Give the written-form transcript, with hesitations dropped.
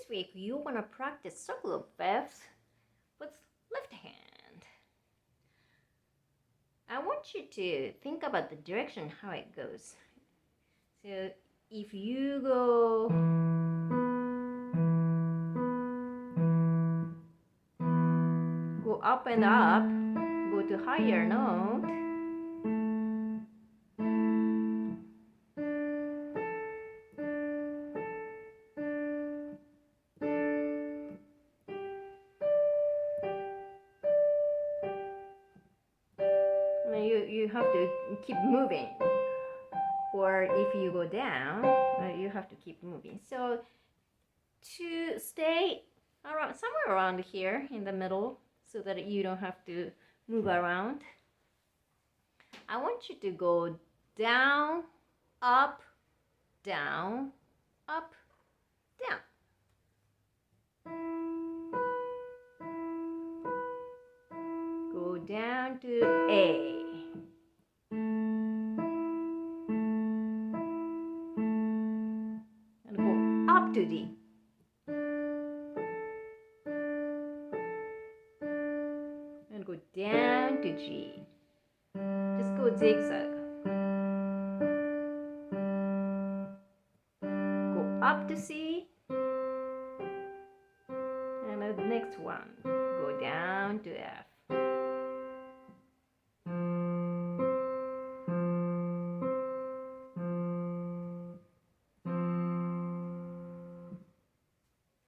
week you want to practice circle of fifths with left hand. I want you to think about the direction, how it goes. So if you go up and up, go to higher note, you have to keep moving. Or if you go down, you have to keep moving. So to stay around somewhere around here in the middle, so that you don't have to move around, I want you to go down, up, down, up, down. Go down to A. And go up to D. And go down to G. Just go zigzag. Go up to C. And the next one, go down to F.